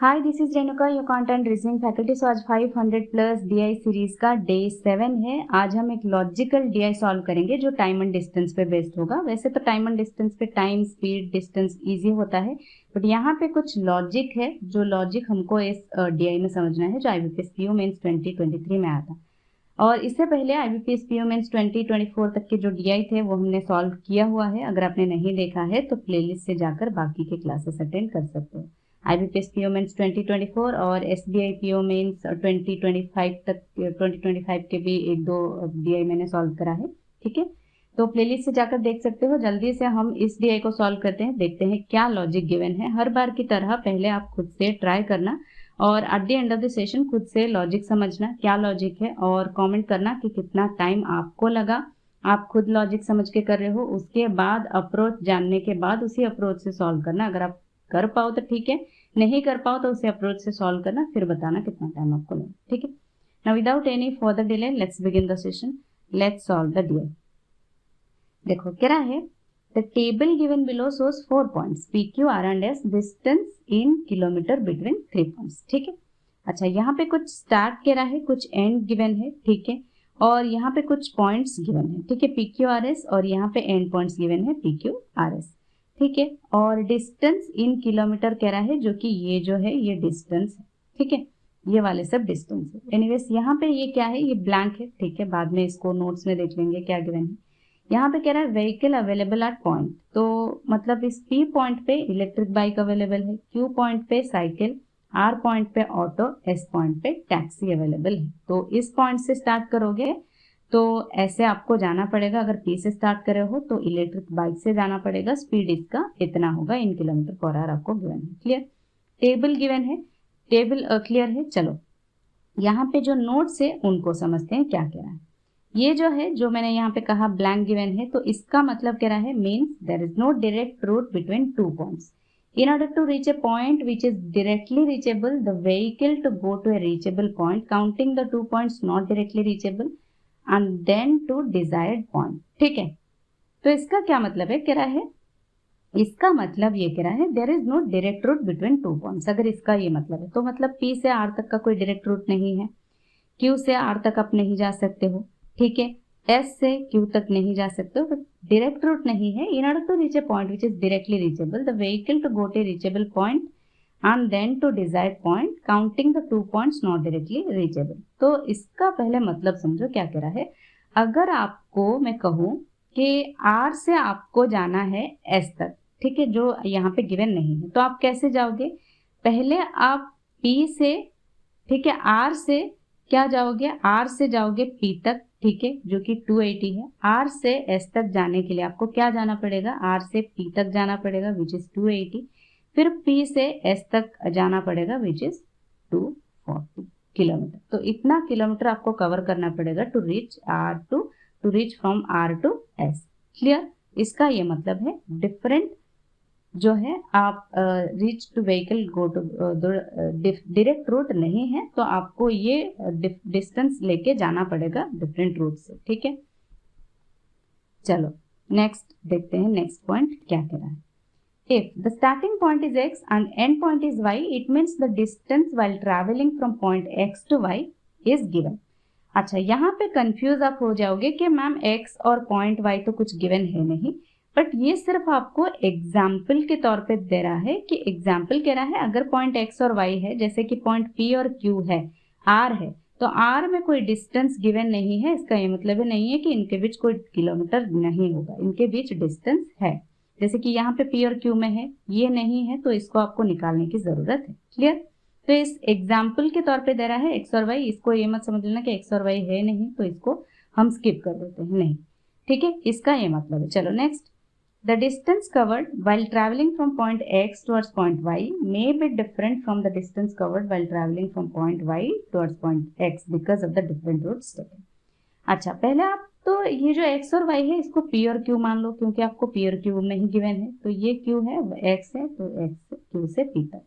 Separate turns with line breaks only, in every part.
Hi this is Renuka your content reasoning faculty. So आज 500 plus DI series का day 7 है। आज हम एक लॉजिकल डीआई सॉल्व करेंगे जो टाइम एंड डिस्टेंस पे बेस्ड होगा। वैसे तो टाइम एंड डिस्टेंस पे टाइम स्पीड डिस्टेंस इजी होता है, बट यहाँ पे कुछ लॉजिक है जो लॉजिक हमको इस डीआई में समझना है जो आईबीपीएस पीओ मेंस 2023 में आया था। और इससे पहले आईबीपीएस पीओ मेंस 2024 तक के जो डीआई थे वो हमने सॉल्व किया हुआ है। अगर आपने नहीं देखा है तो प्लेलिस्ट से जाकर बाकी के क्लासेस अटेंड कर सकते हो। आईबीपीएस पीओ मेंस 2024 और एसबीआई पीओ मेंस 2025 तक 2025 के भी एक दो डीआई मैंने सॉल्व करा है। ठीक है, तो प्लेलिस्ट से जाकर देख सकते हो। जल्दी से हम इस डीआई को सॉल्व करते हैं, देखते हैं क्या लॉजिक गिवन है। हर बार की तरह पहले आप खुद से ट्राई करना और at the end of the session खुद से लॉजिक समझना क्या लॉजिक है और कमेंट करना कि कितना टाइम आपको लगा। आप खुद लॉजिक समझ के कर रहे हो, उसके बाद अप्रोच जानने के बाद उसी अप्रोच से सॉल्व करना। अगर आप कर पाओ तो ठीक है, नहीं कर पाओ तो उसे अप्रोच से सॉल्व करना, फिर बताना कितना टाइम आपको लगा। ठीक है, now without any further delay let's begin the session. Let's solve the DI. देखो क्या है, the table given below shows 4 points P Q R and S, distance in kilometre between 3 points. ठीक है, अच्छा यहाँ पे कुछ स्टार्ट कह रहा है, कुछ एंड गिवन है। ठीक है, और यहाँ पे कुछ पॉइंट्स गिवन है। ठीक है, पी क्यू आर एस, और यहाँ पे एंड पॉइंट्स गिवन है पी क्यू आर एस। ठीक है, और डिस्टेंस इन किलोमीटर कह रहा है, जो कि ये जो है ये डिस्टेंस है। ठीक है, ये वाले सब डिस्टेंस है। एनीवेज यहाँ पे ये क्या है, ये ब्लैंक है। ठीक है, बाद में इसको नोट्स में देख लेंगे क्या गिवन है। यहाँ पे कह रहा है व्हीकल अवेलेबल एट पॉइंट, तो मतलब इस पी पॉइंट पे इलेक्ट्रिक बाइक अवेलेबल है, क्यू पॉइंट पे साइकिल, आर पॉइंट पे ऑटो, एस पॉइंट पे टैक्सी अवेलेबल है। तो इस पॉइंट से स्टार्ट करोगे तो ऐसे आपको जाना पड़ेगा। अगर पी से स्टार्ट करे हो तो इलेक्ट्रिक बाइक से जाना पड़ेगा। स्पीड इसका इतना होगा इन किलोमीटर पर आवर आपको गिवन है। क्लियर, टेबल गिवन है, टेबल क्लियर है। चलो यहाँ पे जो नोट्स है उनको समझते हैं क्या कह रहा है। ये जो है, जो मैंने यहाँ पे कहा ब्लैंक गिवन है, तो इसका मतलब कह रहा है means there is no direct route between 2 points. In order to reach a point which is directly reachable, the vehicle to go to a reachable point, counting the 2 points not directly reachable, and then to desired point. ठीक है, तो इसका क्या मतलब है, कह रहा है, इसका मतलब ये कह रहा है there is no direct route between 2 points. अगर इसका ये मतलब है तो मतलब P से R तक का कोई डायरेक्ट रूट नहीं है, Q से R तक आप नहीं जा सकते हो। ठीक है, S से Q तक नहीं जा सकते हो, डायरेक्ट रूट नहीं है। In order to reach a point which is directly reachable, the vehicle to go to reachable point and then to desired point, counting the 2 points not directly reachable. तो इसका पहले मतलब समझो क्या कह रहा है। अगर आपको मैं कहूँ कि R से आपको जाना है S तक, ठीक है, जो यहाँ पे गिवन नहीं है, तो आप कैसे जाओगे। पहले आप P से, ठीक है, R से क्या जाओगे, R से जाओगे P तक, ठीक है, जो कि 280 है। R से S तक जाने के लिए आपको क्या जाना पड़ेगा, R से P तक जाना पड़ेगा विच इज 280, फिर P से S तक जाना पड़ेगा विच इज 240 किलोमीटर। तो इतना किलोमीटर आपको कवर करना पड़ेगा to reach to reach from R to S। Clear, इसका ये मतलब है डिफरेंट जो है आप reach to vehicle go to direct route नहीं है, तो आपको ये डिस्टेंस लेके जाना पड़ेगा डिफरेंट रूट से। ठीक है, चलो नेक्स्ट देखते हैं, नेक्स्ट पॉइंट क्या कह रहा है। If the starting point is x and end point is y, it means the distance while travelling from point x to y is given. अच्छा, यहाँ पे कंफ्यूज आप हो जाओगे कि मैम x और पॉइंट y तो कुछ गिवन है नहीं, बट ये सिर्फ आपको एग्जाम्पल के तौर पे दे रहा है कि एग्जाम्पल कह रहा है अगर पॉइंट x और y है, जैसे कि पॉइंट P और Q है, R है, तो R में कोई डिस्टेंस गिवन नहीं है। इसका ये मतलब नहीं है कि इनके बीच कोई किलोमीटर नहीं होगा, इनके बीच डिस्टेंस है। जैसे कि यहाँ पे P और Q में है, ये नहीं है, तो इसको आपको निकालने की जरूरत है। क्लियर, तो इस एग्जाम्पल के तौर पे दे रहा है x और y। इसको ये मत समझ लेना कि x और y है नहीं, तो इसको हम स्किप कर देते हैं, नहीं। ठीक है, इसका ये मतलब है। चलो next, the distance covered while traveling from point x towards point y may be different from the distance covered while traveling from point y towards point x because of the different routes taken। अच्छा, पहले आप तो ये जो x और y है इसको p और q मान लो, क्योंकि आपको p और q नहीं गिवन है। तो ये q है, x है, तो x से q से p तक,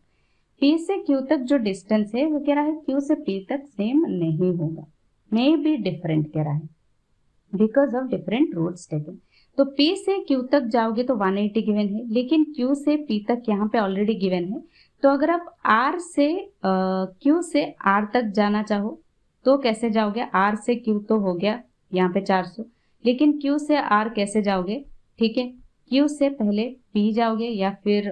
p से q तक जो डिस्टेंस है वो कह रहा है q से p तक सेम नहीं होगा, may be different कह रहा है because of different routes taken. तो P से Q तक जाओगे तो 180 गिवन है, लेकिन Q से P तक यहाँ पे ऑलरेडी गिवन है, तो अगर आप R से Q से R तक जाना चाहो तो कैसे जाओगे? R से Q तो हो गया यहाँ पे 400, लेकिन Q से R कैसे जाओगे? ठीक है, Q से पहले P जाओगे या फिर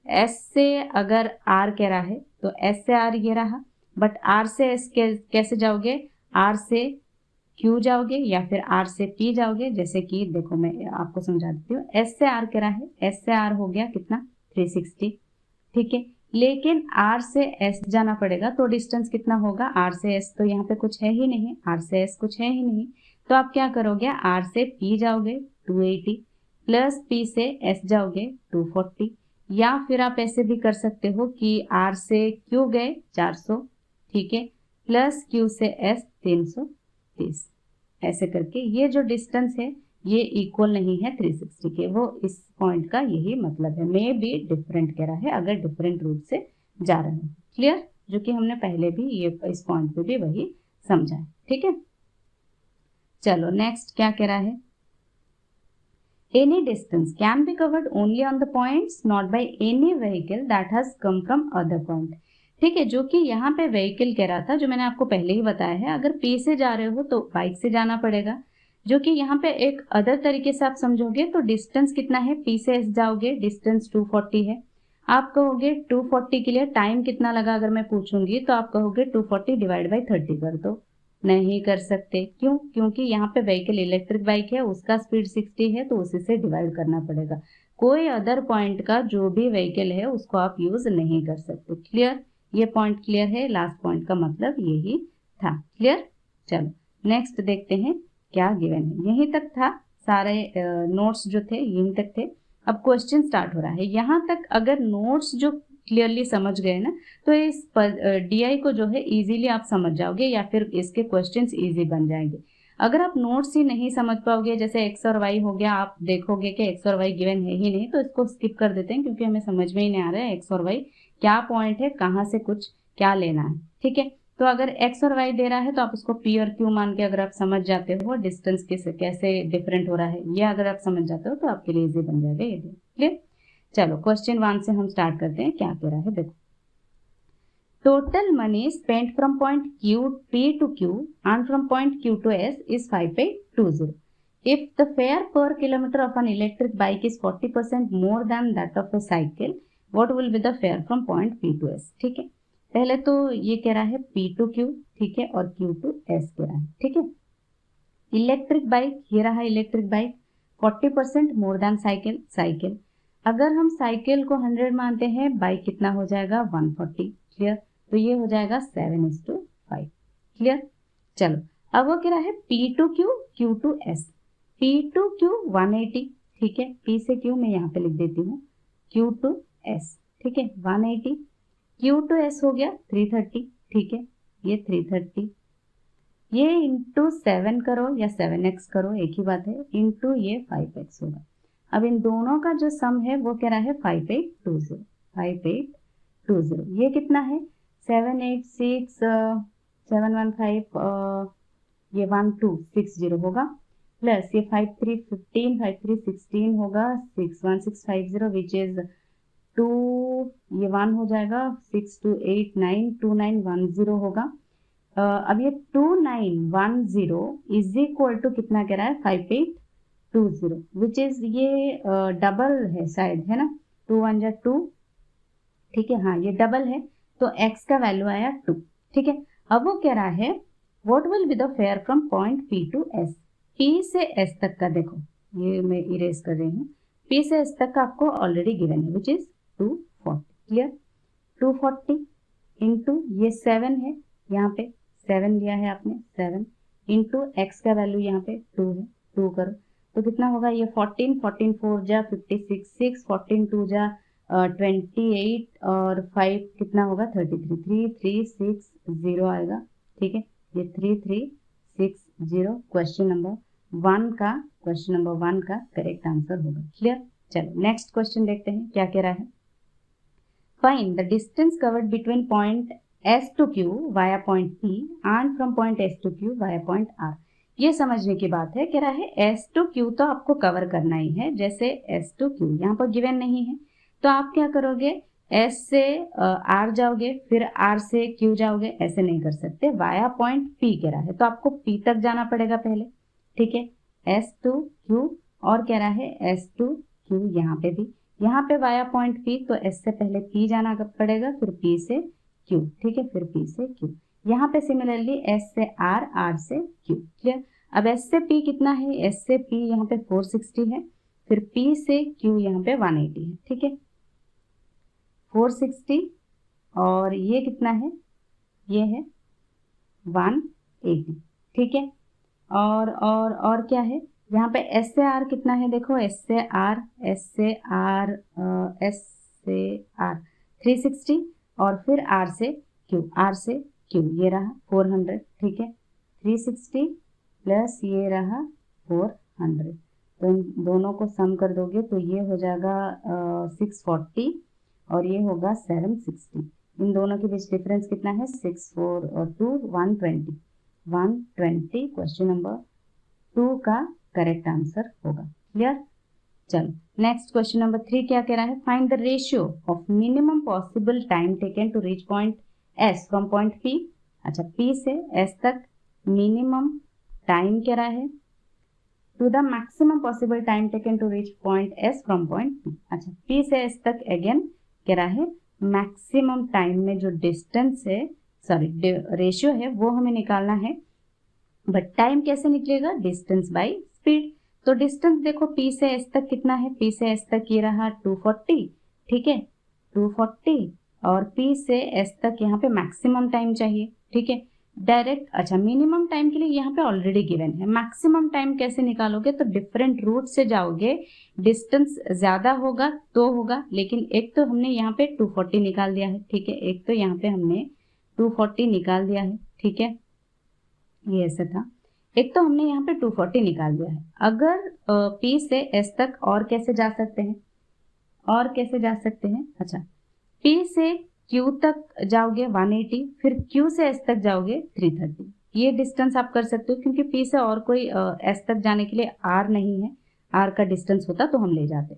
S से अगर R कह रहा है तो S से R ये रहा, बट R से S कैसे जाओगे? R से Q जाओगे या फिर R से P जाओगे। जैसे कि देखो मैं आपको समझा देती हूँ, S से R कह रहा है, S से R हो गया कितना? 360, ठीक है, लेकिन R से S जाना पड़ेगा तो डिस्टेंस कितना होगा? R से S तो यहाँ पे कुछ है ही नहीं, R से S कुछ है ही नहीं, तो आप क्या करोगे? R से P जाओगे 280 प्लस P से S जाओगे 240, या फिर आप ऐसे भी कर सकते हो कि R से Q गए 400, ठीक है, प्लस Q से S 330, ऐसे करके ये जो डिस्टेंस है ये इक्वल नहीं है 360 के। वो इस पॉइंट का यही मतलब है, मे बी डिफरेंट कह रहा है अगर डिफरेंट रूट से जा रहे हैं। क्लियर? जो कि हमने पहले भी ये इस पॉइंट पे भी वही समझा है, ठीक है। चलो नेक्स्ट क्या कह रहा है? Any distance can be covered only on the points not by any vehicle that has come from other point. ठीक है, जो कि यहाँ पे व्हीकल कह रहा था, जो मैंने आपको पहले ही बताया है, अगर P से जा रहे हो तो बाइक से जाना पड़ेगा, जो कि यहाँ पे एक अदर तरीके से आप समझोगे तो डिस्टेंस कितना है? P से S जाओगे, डिस्टेंस 240 है। आप कहोगे 240 के लिए टाइम कितना लगा? अगर मैं पूछूंगी तो आप कहोगे 240 डिवाइड बाई 30 कर दो। नहीं कर सकते, क्यों? क्योंकि यहाँ पे व्हीकल इलेक्ट्रिक बाइक है, उसका स्पीड 60 है तो उसी से डिवाइड करना पड़ेगा। कोई अदर पॉइंट का जो भी व्हीकल है उसको आप यूज नहीं कर सकते। क्लियर? ये पॉइंट क्लियर है? लास्ट पॉइंट का मतलब यही था। क्लियर? चलो नेक्स्ट देखते हैं क्या गिवन है। यहीं तक था, सारे नोट्स जो थे यहीं तक थे। अब क्वेश्चन स्टार्ट हो रहा है। यहाँ तक अगर नोट्स जो क्लियरली समझ गए ना तो इस डीआई को जो है इजीली आप समझ जाओगे या फिर इसके क्वेश्चंस इजी बन जाएंगे। अगर आप नोट्स ही नहीं समझ पाओगे, जैसे एक्स और वाई हो गया, आप देखोगे कि एक्स और वाई गिवन है ही नहीं तो इसको स्किप कर देते हैं क्योंकि हमें समझ में ही नहीं आ रहा है एक्स और वाई क्या पॉइंट है, कहाँ से कुछ क्या लेना है। ठीक है, तो अगर एक्स और वाई दे रहा है तो आप उसको पी और क्यू मान के अगर आप समझ जाते हो डिस्टेंस कैसे डिफरेंट हो रहा है, ये अगर आप समझ जाते हो तो आपके लिए इजी बन जाएगा ये। क्लियर? चलो क्वेश्चन 1 से हम स्टार्ट करते हैं। क्या कह रहा है देखो, total money spent from point P to Q and from point Q to S is 5820. If the fare per kilometer of an electric bike is 40% more than that of a cycle, what will be the fare from point P to S? ठीक है, पहले तो ये कह रहा है P to Q, ठीक है, और Q to S कह रहा है। ठीक है, इलेक्ट्रिक बाइक, ये रहा electric bike, 40% more than cycle. अगर हम साइकिल को 100 मानते हैं, बाइक कितना हो जाएगा? 140। क्लियर? तो ये हो जाएगा 7:5। क्लियर? चलो अब वो कह रहा है P to Q, Q to S। P to Q 180, ठीक है, P से Q मैं यहाँ पे लिख देती हूँ, Q to S, ठीक है, 180। Q to S हो गया 330, ठीक है, ये 330, ये इंटू 7 करो या 7x करो, एक ही बात है, इंटू ये 5x होगा। अब इन दोनों का जो सम है वो कह रहा है 5820। ये कितना है? 786 715 ये 1260 होगा, प्लस ये 5315 5316 होगा, 61650 विच इज 2, ये 1 हो जाएगा, 62892910 होगा। अब ये 2910 इज इक्वल टू कितना कह रहा है? 5820, विच इज ये डबल है शायद, है ना, 2 1 जा 2, ठीक है, हाँ ये डबल है, तो x का वैल्यू आया 2। ठीक है, अब वो कह रहा है what will be the fair from point P to S। P से S तक का देखो, ये मैं इरेज कर रही हूँ, P से S तक का आपको ऑलरेडी गिवन है विच इज 240। क्लियर? 240 इंटू ये 7 है, यहाँ पे 7 लिया है आपने, 7 इंटू x का वैल्यू यहाँ पे 2 है, 2 करो तो कितना होगा? ये 14 14 4 जा 56, 6 14 2 जा 28 और 5 कितना होगा? 33, 3360 आएगा। ठीक है, ये 3360 क्वेश्चन नंबर 1 का करेक्ट आंसर होगा। क्लियर? चलो नेक्स्ट क्वेश्चन देखते हैं क्या कह रहा है। Find the distance covered between point S to Q via point P and from point S to Q via point R। ये समझने की बात है, कह रहा है S to Q तो आपको कवर करना ही है, जैसे S to Q यहाँ पर गिवन नहीं है तो आप क्या करोगे? एस से आर जाओगे फिर आर से क्यू जाओगे, ऐसे नहीं कर सकते। वाया पॉइंट पी कह रहा है तो आपको पी तक जाना पड़ेगा पहले, ठीक है। एस टू क्यू और कह रहा है एस टू क्यू, यहाँ पे भी, यहाँ पे वाया पॉइंट पी तो एस से पहले पी जाना पड़ेगा फिर पी से क्यू, ठीक है, फिर पी से क्यू। यहाँ पे सिमिलरली एस से आर, आर से क्यू, क्लियर। अब एस से पी कितना है, एस से पी यहाँ पे 460 है, फिर पी से क्यू यहाँ पे 180 है, ठीक है। 460 और ये कितना है, ये है 180, ठीक है। और क्या है, यहाँ पे एस से आर कितना है, देखो एस से आर 360 और फिर आर से क्यू ये रहा 400, ठीक है। 360 प्लस ये रहा 400, तो इन दोनों को सम कर दोगे तो ये हो जाएगा 640 और ये होगा 760। इन दोनों के बीच डिफरेंस कितना है, 6 4 और 2 120। क्वेश्चन नंबर 2 का करेक्ट आंसर होगा, क्लियर। चलो नेक्स्ट क्वेश्चन नंबर 3 क्या कह रहा है, find the ratio of minimum possible time taken to reach point S from point P. अच्छा, पी से एस तक मिनिमम टाइम कह रहा है to the maximum possible time taken to reach point S from point P. अच्छा, P से S तक again कह रहा है मैक्सिमम टाइम में जो डिस्टेंस है, सॉरी रेशियो है वो हमें निकालना है, बट टाइम कैसे निकलेगा, डिस्टेंस बाय स्पीड। तो डिस्टेंस देखो पी से एस तक कितना है, पी से एस तक ये रहा 240, ठीक है 240, और पी से एस तक यहाँ पे मैक्सिमम टाइम चाहिए, ठीक है डायरेक्ट। अच्छा, मिनिमम टाइम के लिए यहाँ पे ऑलरेडी गिवन है, मैक्सिमम टाइम कैसे निकालोगे, तो डिफरेंट रूट से जाओगे, डिस्टेंस ज्यादा होगा तो होगा, लेकिन एक तो हमने यहाँ पे 240 निकाल दिया है, ठीक है, एक तो यहाँ पे हमने 240 निकाल दिया है, ठीक है, ये ऐसा था, एक तो हमने यहाँ पे 240 निकाल दिया है। अगर P से S तक और कैसे जा सकते हैं, अच्छा P से Q तक जाओगे 180, फिर Q से S तक जाओगे 330, ये डिस्टेंस आप कर सकते हो, क्योंकि P से और कोई S तक जाने के लिए R नहीं है, R का डिस्टेंस होता तो हम ले जाते।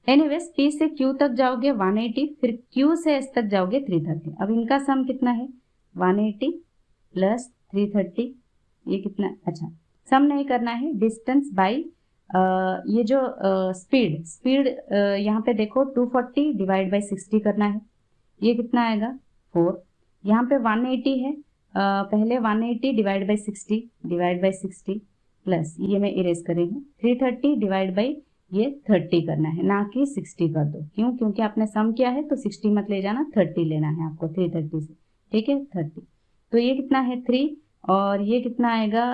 एनीवेज P से Q तक जाओगे 180, फिर Q से S तक जाओगे 330। अब इनका सम कितना है, 180 प्लस 330, ये कितना, अच्छा सम नहीं करना है, डिस्टेंस बाय ये जो स्पीड यहाँ पे देखो 240 डिवाइड बाय 60 करना है, ये कितना आएगा 4। यहाँ पे 180 है, पहले 180 डिवाइड बाय 60 प्लस ये मैं इरेज कर रही हूँ 330 डिवाइड बाय ये 30 करना है, ना कि 60 कर दो, क्यों, क्योंकि आपने सम किया है तो 60 मत ले जाना, 30 लेना है आपको 330 से, ठीक है 30। तो ये कितना है 3 और ये कितना आएगा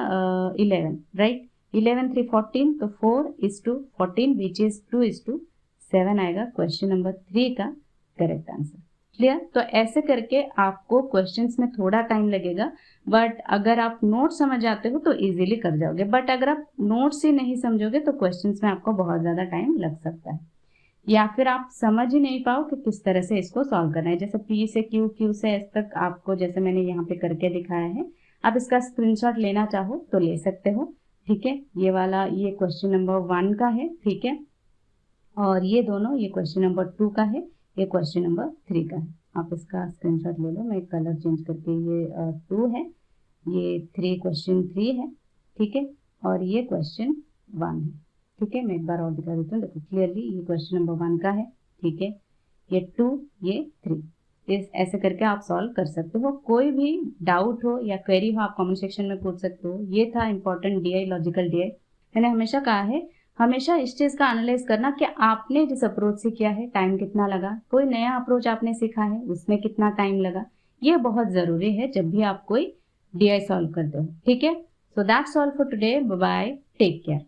11, राइट, 11 3 14, तो 4:14 विच इज 2:7 आएगा क्वेश्चन नंबर 3 का करेक्ट आंसर, क्लियर। तो ऐसे करके आपको क्वेश्चंस में थोड़ा टाइम लगेगा, बट अगर आप नोट समझ जाते हो तो इजीली कर जाओगे, बट अगर आप नोट्स ही नहीं समझोगे तो क्वेश्चंस में आपको बहुत ज़्यादा टाइम लग सकता है, या फिर आप समझ ही नहीं पाओ कि किस तरह से इसको सॉल्व करना है। जैसे P से Q, Q से S तक आपको जैसे मैंने यहाँ पे करके दिखाया है, आप इसका स्क्रीनशॉट लेना चाहो तो ले सकते हो, ठीक है। ये वाला ये क्वेश्चन नंबर 1 का है, ठीक है, और ये दोनों, ये क्वेश्चन नंबर 2 का है, ये क्वेश्चन नंबर 3 का है। आप इसका स्क्रीनशॉट ले लो, मैं कलर चेंज करके, ये 2 है, ये 3 क्वेश्चन 3 है, ठीक है, और ये क्वेश्चन 1 है, ठीक है। मैं एक बार और दिखा देता हूँ, देखो क्लियरली ये क्वेश्चन नंबर 1 का है, ठीक है, ये 2 ये 3, इस ऐसे करके आप सॉल्व कर सकते हो। कोई भी डाउट हो या क्वेरी हो आप कमेंट सेक्शन में पूछ सकते हो। ये था इंपॉर्टेंट DI, लॉजिकल DI। मैंने हमेशा कहा है, हमेशा इस चीज़ का एनालाइज करना कि आपने जिस अप्रोच से किया है टाइम कितना लगा, कोई नया अप्रोच आपने सीखा है उसमें कितना टाइम लगा, ये बहुत ज़रूरी है जब भी आप कोई DI सॉल्व करते हो, ठीक है। So that's all for today, bye bye, take care.